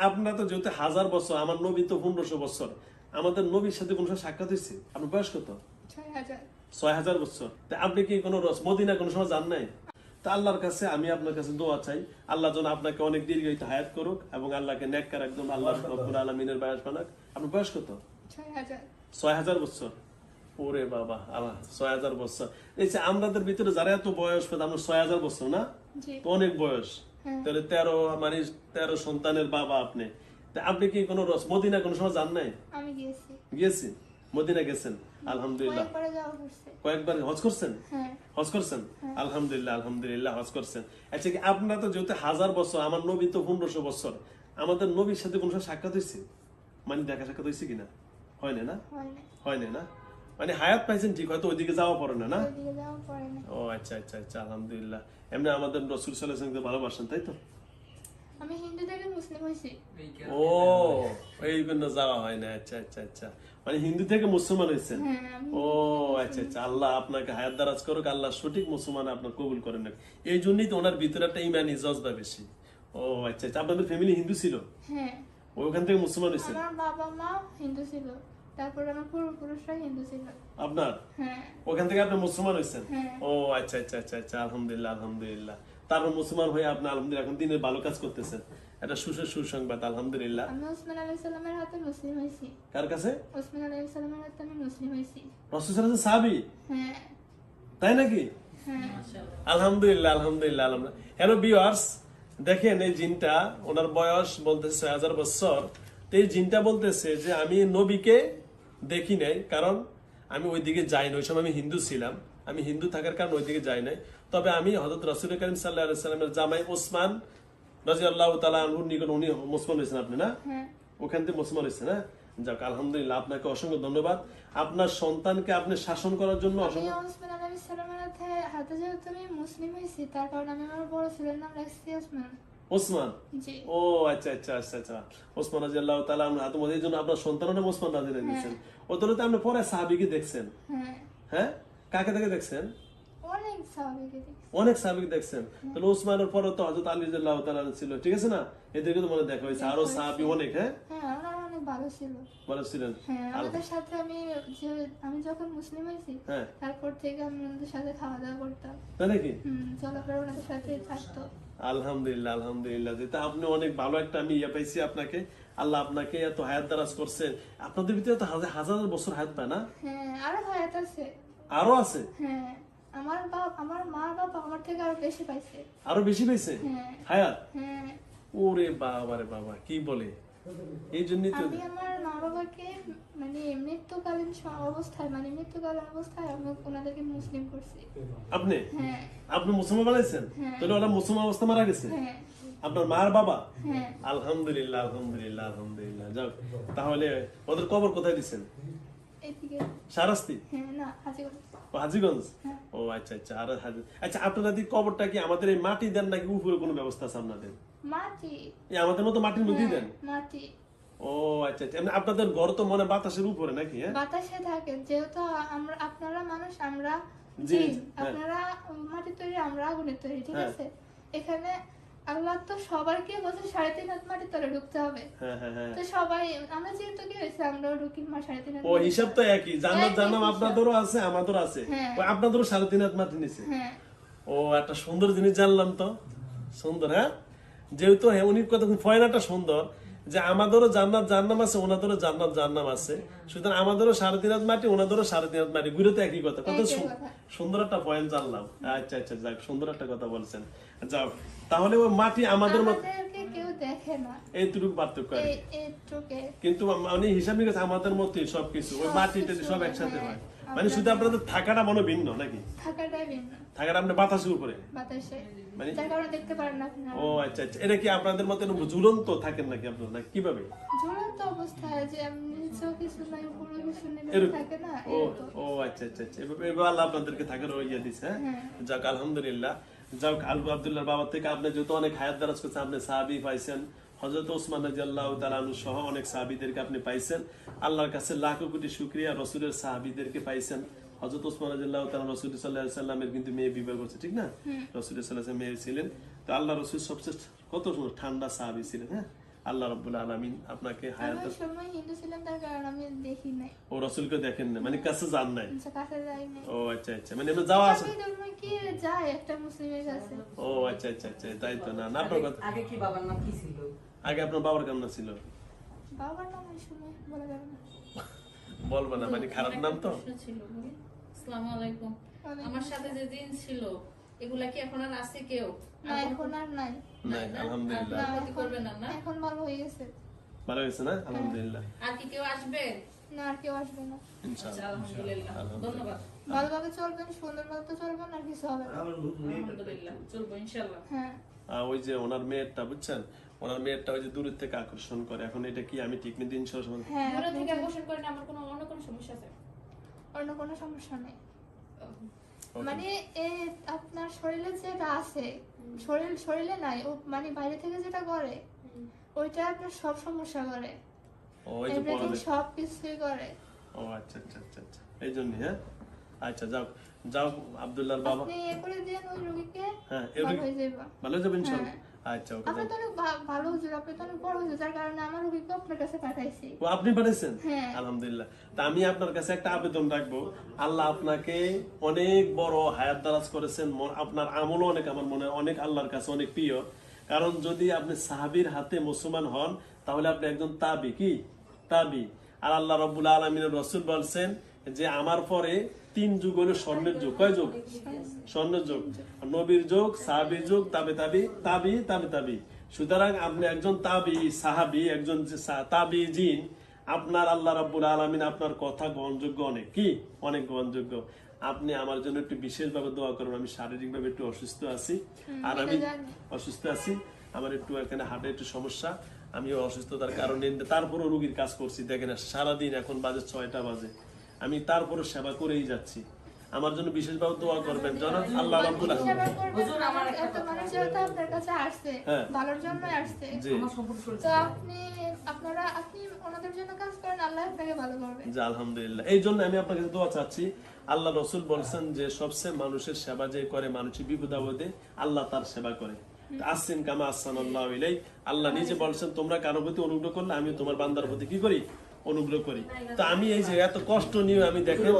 আপনারা তো যেহেতু 1000 বছর, আমার নবী তো 1500 বছর, আমাদের নবীর সাথে কোন সময় সাক্ষাৎ হয়েছে? আপনার বয়স কত? 6000 বছর। তা আপনি কি কোনো মদিনা কোনো সময় যান নাই? তা আল্লাহর কাছে আমি আপনার কাছে দোয়া চাই, আল্লাহ যেন আপনাকে অনেক দীর্ঘায়িত হায়াত করুক এবং আল্লাহকে নেককার একদম আল্লাহ রব্বুল আলামিনের বায়াস বানাক। আপনার বয়স কত? 6000 বছর। ওরে বাবা, আল্লাহ 6000 বছর। এই যে আমাদের ভিতরে যারা এত বয়স পেত, আমরা 6000 বছর না, তো অনেক বয়স। তাহলে 13 সন্তানের বাবা আপনি। তা আপনি কি কোনো মদিনা কোনো সময় যান নাই? আমি গিয়েছি মদিনা গেছেন? আলহামদুলিল্লাহ। কয়েকবার হজ করছেন? হজ করছেন? আলহামদুলিল্লাহ, আলহামদুলিল্লাহ হজ করছেন। আচ্ছা, কি আপনারা তো যেহেতু 1000 বছর, আমার নবী তো 1500 বছর, আমাদের নবীর সাথে কোনো সময় সাক্ষাৎ হয়েছে? মানে দেখা সাক্ষাৎ হয়েছে কিনা? হয় না? হয় না? মানে হায়াত পাইছেন ঠিক, হয়তো ওইদিকে যাওয়া পড়ে না। ও আচ্ছা আচ্ছা আচ্ছা, আলহামদুলিল্লাহ। এমনি আমাদের রাসূল সাল্লাল্লাহু আলাইহি ওয়াসাল্লামকে ভালোবাসেন, তাই তো? আমি হিন্দু থেকে মুসলিম হইছি। ও এই জন্য যাওয়া হয় না। আচ্ছা আচ্ছা আচ্ছা, মানে হিন্দু থেকে মুসলমান হয়েছেন। ও আচ্ছা আচ্ছা, আল্লাহ আপনাকে হায়াত দারাজ করুক, আল্লাহ সঠিক মুসলমান আপনার কবুল করেন। এই জন্যই তো ওনার ভিতরে একটা ইমানি জজবা বেশি। ও আচ্ছা আচ্ছা, আপনাদের ফ্যামিলি হিন্দু ছিল? ওখান থেকে মুসলমান হয়েছেন? আমার বাবা মা হিন্দু ছিল, তারপর আমার পূর্বপুরুষরা হিন্দু ছিল। আপনার ওখান থেকে আপনি মুসলমান হয়েছেন? ও আচ্ছা আচ্ছা আচ্ছা আচ্ছা, আলহামদুলিল্লাহ, আলহামদুলিল্লাহ। তারপর মুসলমান হয়ে আপনি আলহামদুলিল্লাহ এখন দিনের ভালো কাজ করতেছেন, এটা সুসংবাদ, আলহামদুলিল্লাহ। আমি ওসমান আলাইহিস সালামের হাতে মুসলিম হইছি। কার কাছে? ওসমান আলাইহিস সালামের হাতে আমি মুসলিম হইছি। রাসূল সাল্লাল্লাহু আলাইহি সাহাবী? তাই নাকি? আলহামদুলিল্লাহ, আলহামদুলিল্লাহ, আলহামদুলিল্লাহ। হ্যালো ভিউয়ার্স, দেখেন এই জিনটা, ওনার বয়স বলতেছে 6000 বছর। তো এই জিনটা বলতেছে যে আমি নবীকে দেখি নাই, কারণ আমি ওইদিকে যাই না, ওই সময় আমি হিন্দু ছিলাম। আমি হিন্দু থাকার কারণে ওইদিকে যাই নাই। তবে আমি হযরত রাসূল করিম সাল্লাল্লাহু আলাইহি ওয়াসাল্লামের জামাই ওসমান রাদিয়াল্লাহু তাআলা আনহুর নিকট উনি মুসলমান হয়েছেন। আপনি না ওখান থেকে মুসলমান হয়েছেন? হ্যাঁ, যাক আলহামদুলিল্লাহ, আপনাকে অসংখ্য ধন্যবাদ। আপনার সন্তানকে আপনি শাসন করার জন্য আমি ওসমান আলাইহিস সালামের হাতে যেহেতু আমি মুসলিম হইছি, তার কারণে আমি আমার বড় ছেলের নাম রাখছি ওসমান। ওসমান? ও আচ্ছা আচ্ছা আচ্ছা আচ্ছা, ওসমান রাদিয়াল্লাহু তাআলা আনহু হাতে মধ্যে, এইজন্য আপনার সন্তানও নাম ওসমান রাদিয়াল্লাহু দিয়েছেন। ওদের তো আপনি পরে সাহাবীকে দেখছেন? হ্যাঁ, কাকে দেখে দেখছেন? অনেক সাহাবীকে দেখছেন। তাহলে ওসমানের পরে তো হযরত আলী রাদিয়াল্লাহু তাআলা ছিল, ঠিক আছে না? এদেরকে তো মনে দেখা হয়েছে, আরো সাহাবী অনেক। হ্যাঁ, ওনারা অনেক ভালো ছিল। ভালো ছিলেন। আমাদের সাথে আমি যখন মুসলিম হয়েছি, তারপর থেকে আমি ওনাদের সাথে খাওয়া দাওয়া করতাম। তাই নাকি? চলাফেরা ওনাদের সাথে থাকতো। আলহামদুলিল্লাহ, আলহামদুলিল্লাহ। যেটা আপনি অনেক ভালো একটা আমি পাইছি আপনাকে, আল্লাহ আপনাকে এত হায়াত দারাজ করছেন। আপনাদের ভিতরে তো হাজার বছর হায়াত পায় না? আরো হায়াত আছে। আরো আছে? আমার মা বাবা আমার থেকে আরো বেশি পাইছে। আরো বেশি পাইছে হায়াত? ওরে বাবা রে বাবা, কি বলে! এই জন্যই তো আমি আমার মা বাবাকে মানে মৃত্যুকালীন অবস্থায় আমি ওনাদেরকে মুসলিম করছি। আপনি? আপনি মুসলমান বানাইছেন? তাহলে ওরা মুসলমান অবস্থা মারা গেছে? আপনার মার বাবা? আলহামদুলিল্লাহ, আলহামদুলিল্লাহ, আলহামদুলিল্লাহ। যাক, তাহলে ওদের কবর কোথায় দিচ্ছেন? শাহরাস্তি? না, হাজীগঞ্জ। হাজীগঞ্জ? ও আচ্ছা আচ্ছা। আর আচ্ছা, আপনাদের কবরটা কি আমাদের এই মাটি দেন নাকি উপরে কোনো ব্যবস্থা আছে আপনাদের? মাটি। আমাদের মতো মাটির মধ্যেই দেন? মাটি। ও আচ্ছা আচ্ছা। আপনাদের ঘর তো মনে বাতাসের উপরে নাকি? বাতাসে থাকে, যেহেতু আপনারা মানুষ, আমরা জিন। আপনারা মাটির তৈরি, আমরা আগুনের তৈরি, ঠিক আছে? এখানে আল্লাহ তো সবাইকে বলছে 3.5 হাত মাটির তলে ঢুকতে হবে। তো সবাই আমরা যেহেতু কি হয়েছে, আমরাও ঢুকি 3.5 হাত। ও হিসাব তো একই, জান্নাত জাহান্নাম আপনাদেরও আছে আমাদেরও আছে। আপনাদেরও 3.5 হাত মাটি নিচে। ও একটা সুন্দর জিনিস জানলাম তো, সুন্দর। হ্যাঁ, যেহেতু উনি কথা ফয়নাটা সুন্দর যে আমাদেরও জান্নাত জাহান্নাম আছে, ওনাদেরও জান্নাত জাহান্নাম আছে, সুতরাং আমাদেরও 3.5 হাত মাটি, ওনাদেরও 3.5 হাত মাটি, ঘুরে তো একই কথা। কত সুন্দর একটা পয়েন্ট জানলাম। আচ্ছা আচ্ছা, যাক, সুন্দর একটা কথা বলছেন। যাও, তাহলে ওই মাটি আমাদের মতো কেউ দেখে না, এইটুকু পার্থক্য আর কি। কিন্তু মানে হিসাব নিকাশ আমাদের মতোই সবকিছু, ওই মাটিটা সব একসাথে হয়। মানে শুধু আপনাদের থাকাটা মনে ভিন্ন নাকি? থাকাটা আপনি বাতাসের উপরে, মানে দেখতে পারেন না। ও আচ্ছা আচ্ছা। এটা কি আপনাদের মতো ঝুলন্ত থাকেন নাকি আপনারা, নাকি কিভাবে? ঝুলন্ত অবস্থায়, যে কিছু নাই, উপরে কিছু নেই, থাকে না। ও আচ্ছা আচ্ছা আচ্ছা, এভাবে আল্লাহ আপনাদেরকে থাকার ইয়ে দিচ্ছে। যাক আলহামদুলিল্লাহ। যাক, আব্দুল্লাহর বাবা থেকে আপনি যেহেতু অনেক হায়াত দারাজ করছেন, আপনি সাহাবী পাইছেন, হযরত ওসমান রাদিয়াল্লাহু তাআলা আনহু সহ অনেক সাহাবীদেরকে আপনি পাইছেন। আল্লাহর কাছে লাখো কোটি শুকরিয়া, রাসূলের সাহাবীদেরকে পাইছেন। হযরত ওসমান রাদিয়াল্লাহু তাআলা রাসূল সাল্লাল্লাহু আলাইহি ওয়াসাল্লামের কিন্তু মেয়ে বিবাহ করছে, ঠিক না? রাসূল সাল্লাল্লাহু আলাইহি ওয়াসাল্লাম মেয়ে ছিলেন। তো আল্লাহ রাসূল সবচেয়ে কত সুন্দর ঠান্ডা সাহাবী ছিলেন। হ্যাঁ, আল্লাহ রাব্বুল আলামিন আপনাকে আমি হায়াতের ওই সময় হিন্দু ছিলাম, তার কারণে আমি দেখি নাই, ও রাসূলকে দেখেন না, মানে কাছে যান নাই। কাছে যাই নাই। ও আচ্ছা আচ্ছা, মানে এমনি যাওয়া আছে। আমি ধর্মে কি যায় একটা মুসলিমের কাছে? ও আচ্ছা আচ্ছা আচ্ছা, তাই তো না না আপনার কথা। আগে কি বাবার নাম কি ছিল? আগে আপনার বাবার কেমন ছিল? বাবার নাম ওই সময় বলা যাবে না। বলবো না, মানে খারাপ নাম তো। প্রশ্ন ছিল, বলি। আসসালামু আলাইকুম। ওয়ালাইকুম আমার সাথে যে জিন ছিল এগুলা কি এখন আর আছে কেউ? না, এখন আর নাই। নাই, আলহামদুলিল্লাহ। না, ক্ষতি করবে না, না? এখন ভালো হয়ে গেছে। ভালো হয়েছে না? আলহামদুলিল্লাহ। আর কি কেউ আসবে? না, আর কেউ আসবে না। আচ্ছা, ইনশাআল্লাহ। আলহামদুলিল্লাহ, ধন্যবাদ। ভালোভাবে চলবেন, সুন্দরভাবে তো চলবেন, আর কিছু হবে না। আলহামদুলিল্লাহ, চলবো ইনশাআল্লাহ। হ্যাঁ, ওই যে ওনার মেয়েরটা বুঝছেন, ওনার মেয়েরটা ওই যে দূরের থেকে আকর্ষণ করে, এখন এটা কি আমি ঠিক নিয়ে দিন হ্যাঁ, দূরে আপনি থেকে যে- আকর্ষণ করেন, আমার কোনো অন্য কোনো সমস্যা আছে? অন্য কোনো সমস্যা নেই। মানে আপনার শরীরে যেটা আছে, শরীরে নাই, ও মানে বাইরে থেকে যেটা করে ওইটা আপনার সব সমস্যা করে, ওই যে এভরিথিং পড়ালে। সব কিছুই করে। ও আচ্ছা আচ্ছা আচ্ছা আচ্ছা, এই জন্য। হ্যাঁ আচ্ছা, যাও যাও আব্দুল্লাহর বাবা। আপনি এ করে দেন ওই রোগীকে, হ্যাঁ, ভালো হয়ে যাবে। ভালো যাবেন ইনশাআল্লাহ। হ্যাঁ। আচ্ছা, ওকে আপনি যাও। তো অনেক ভালো হুজুর, আপনি তো অনেক বড় হুজুর, যার কারণে আমার রোগীকে আপনার কাছে পাঠাইছি। ও আপনি পাঠাইছেন? হ্যাঁ। আলহামদুলিল্লাহ। তা আমি আপনার কাছে একটা আবেদন রাখবো, আল্লাহ আপনাকে অনেক বড় হায়াত দারাজ করেছেন, আপনার আমলও অনেক, আমার মনে হয় অনেক আল্লাহর কাছে অনেক প্রিয়। কারণ যদি আপনি সাহাবীর হাতে মুসলমান হন তাহলে আপনি একজন তাবি, কি তাবি। আর আল্লাহ রাব্বুল আলামিনের রাসূল বলছেন যে আমার পরে 3 যুগ হলো স্বর্ণের যুগ। কয় যুগ? স্বর্ণের যুগ। নবীর যুগ, সাহাবীর যুগ, তাবে তাবি, তাবি তাবে তাবি। সুতরাং আপনি একজন তাবি সাহাবী, একজন তাবি জিন। আপনার আল্লাহ রাব্বুল আলামিন আপনার কথা গ্রহণযোগ্য অনেক, কি অনেক গ্রহণযোগ্য। আপনি আমার জন্য একটু বিশেষভাবে দোয়া করবেন। আমি শারীরিকভাবে একটু অসুস্থ আছি, আর আমি এটা জানি। অসুস্থ আছি, আমার একটু এখানে হার্টে একটু সমস্যা। আমি অসুস্থতার কারণে তারপরও রোগীর কাজ করছি। দেখেন সারাদিন, এখন বাজে 6টা বাজে, আমি তারপরও সেবা করেই যাচ্ছি। আমার জন্য বিশেষভাবে দোয়া করবেন যেন আল্লাহ রাব্বুল আলামিন। সেবা করবেন, হুজুর, আমার একটা এত মানুষ যেহেতু আপনার কাছে আসছে, হ্যাঁ। ভালোর জন্যই আসছে। জি আমার সম্পর্ক তো আপনি ওনাদের জন্য কাজ করেন, আল্লাহ আপনাকে ভালো করবে। জি আলহামদুলিল্লাহ। এই জন্য আমি আপনার কাছে দোয়া চাচ্ছি। আল্লাহ রসুল বলছেন যে সবচেয়ে মানুষের সেবা যে করে, মানুষের বিপদ আপদে আল্লাহ তার সেবা করে। আসিন কামা আহসানাল্লাহু ইলাইক। আল্লাহ নিজে বলছেন তোমরা কারো প্রতি অনুগ্রহ করলে আমি তোমার বান্দার প্রতি কি করি? অনুগ্রহ করি। তো আমি এই যে এত কষ্ট নিয়ে আমি দেখেন